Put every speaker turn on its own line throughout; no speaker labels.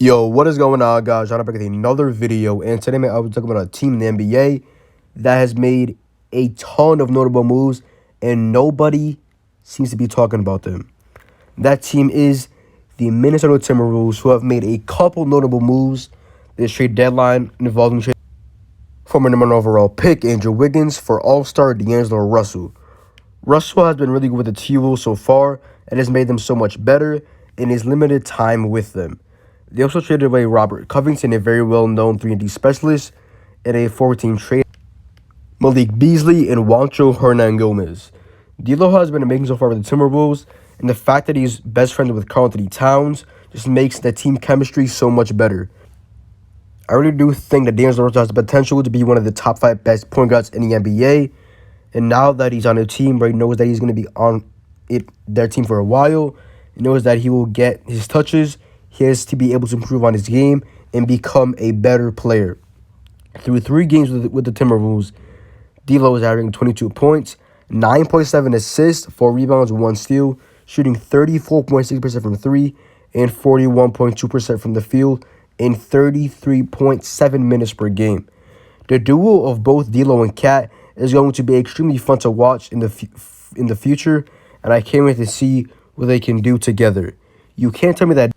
Yo, what is going on, guys? I'm back with another video, and today, man, I was talking about a team in the NBA that has made a ton of notable moves, and nobody seems to be talking about them. That team is the Minnesota Timberwolves, who have made a couple notable moves this trade deadline involving trade former number 1 overall pick Andrew Wiggins for All-Star D'Angelo Russell. Russell has been really good with the T-Wolves so far and has made them so much better in his limited time with them. They also traded away Robert Covington, a very well-known 3-and-D specialist, in a 4-team trade. Malik Beasley and Juancho Hernangomez. D'Lo has been amazing so far with the Timberwolves, and the fact that he's best friends with Karl-Anthony Towns just makes the team chemistry so much better. I really do think that D'Angelo Russell has the potential to be one of the top 5 best point guards in the NBA, and now that he's on a team where he knows that he's going to be on their team for a while, he knows that he will get his touches. He has to be able to improve on his game and become a better player. Through 3 games with the Timberwolves, D'Lo is averaging 22 points, 9.7 assists, 4 rebounds, 1 steal, shooting 34.6% from 3 and 41.2% from the field in 33.7 minutes per game. The duo of both D'Lo and Cat is going to be extremely fun to watch in the future, and I can't wait to see what they can do together. You can't tell me that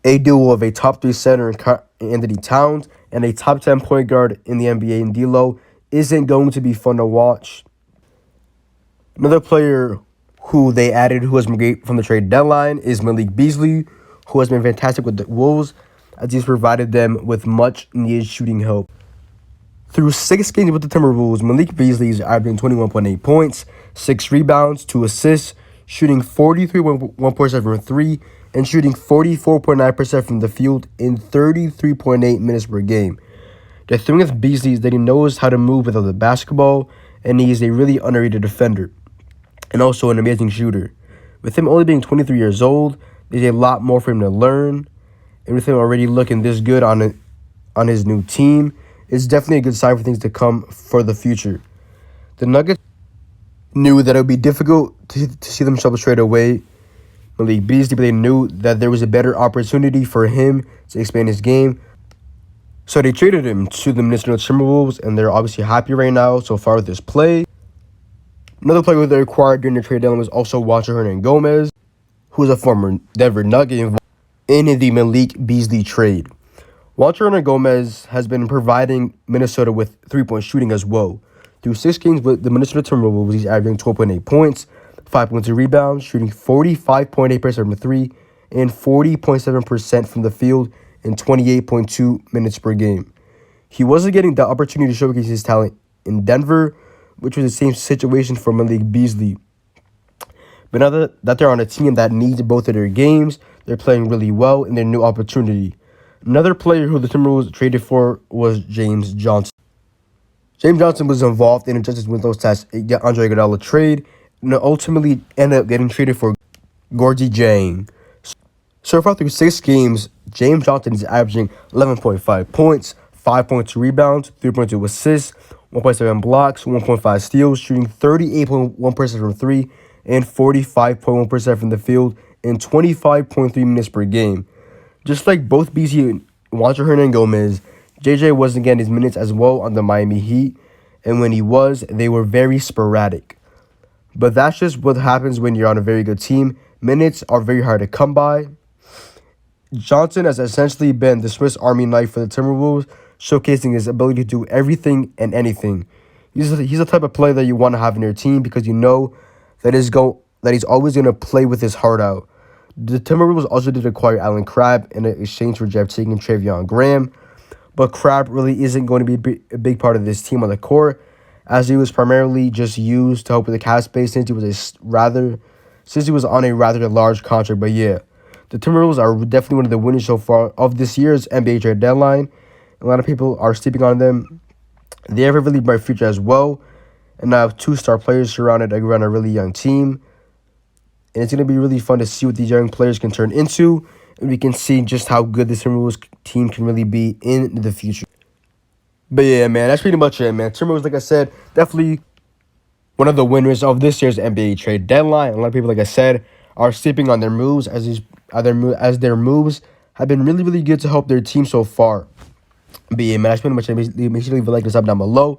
a duo of a top 3 center in Karl-Anthony Towns and a top 10 point guard in the NBA in D'Lo isn't going to be fun to watch. Another player who they added who has been great from the trade deadline is Malik Beasley, who has been fantastic with the Wolves as he's provided them with much needed shooting help. Through 6 games with the Timberwolves, Malik Beasley is averaging 21.8 points, 6 rebounds, 2 assists, shooting 43.1% from 3 and shooting 44.9% from the field in 33.8 minutes per game. The thing with Beasley is that he knows how to move without the basketball, and he is a really underrated defender and also an amazing shooter. With him only being 23 years old, there's a lot more for him to learn, and with him already looking this good on his new team, it's definitely a good sign for things to come for the future. The Nuggets knew that it would be difficult to see themselves trade away Malik Beasley, but they knew that there was a better opportunity for him to expand his game. So they traded him to the Minnesota Timberwolves, and they're obviously happy right now so far with this play. Another player they acquired during the trade deadline was also Juancho Hernangomez, who is a former Denver Nugget involved in the Malik Beasley trade. Juancho Hernangomez has been providing Minnesota with 3-point shooting as well. Through 6 games with the Minnesota Timberwolves, he's averaging 12.8 points, 5.2 rebounds, shooting 45.8% from 3 and 40.7% from the field in 28.2 minutes per game. He wasn't getting the opportunity to showcase his talent in Denver, which was the same situation for Malik Beasley. But now that they're on a team that needs both of their games, they're playing really well in their new opportunity. Another player who the Timberwolves traded for was James Johnson. James Johnson was involved in a Justice Winslow's Andre Iguodala trade, and ultimately ended up getting traded for Gorgui Dieng. So far through 6 games, James Johnson is averaging 11.5 points, 5.2 rebounds, 3.2 assists, 1.7 blocks, 1.5 steals, shooting 38.1% from 3 and 45.1% from the field in 25.3 minutes per game. Just like both Beasley and Juancho Hernangomez, JJ wasn't getting his minutes as well on the Miami Heat, and when he was, they were very sporadic. But that's just what happens when you're on a very good team. Minutes are very hard to come by. Johnson has essentially been the Swiss Army knife for the Timberwolves, showcasing his ability to do everything and anything. He's the type of player that you want to have in your team because you know that he's always going to play with his heart out. The Timberwolves also did acquire Allen Crabbe in exchange for Jeff Teague and Treveon Graham, but Crabbe really isn't going to be a big part of this team on the court, as he was primarily just used to help with the cap space since he was on a rather large contract. But yeah, the Timberwolves are definitely one of the winners so far of this year's NBA trade deadline. A lot of people are sleeping on them. They have a really bright future as well, and now have 2 star players surrounded around a really young team. And it's going to be really fun to see what these young players can turn into, and we can see just how good this Timberwolves team can really be in the future. But yeah, man, that's pretty much it, man. Timberwolves, like I said, definitely one of the winners of this year's NBA trade deadline. A lot of people, like I said, are sleeping on their moves as their moves have been really, really good to help their team so far. But yeah, man, that's pretty much it. Make sure to leave a like and sub down below.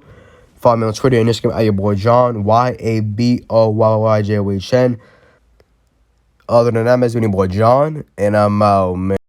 Follow me on Twitter and Instagram at your boy John, YABOYYJOHN. Other than that, man, it's been your boy John, and I'm out, man.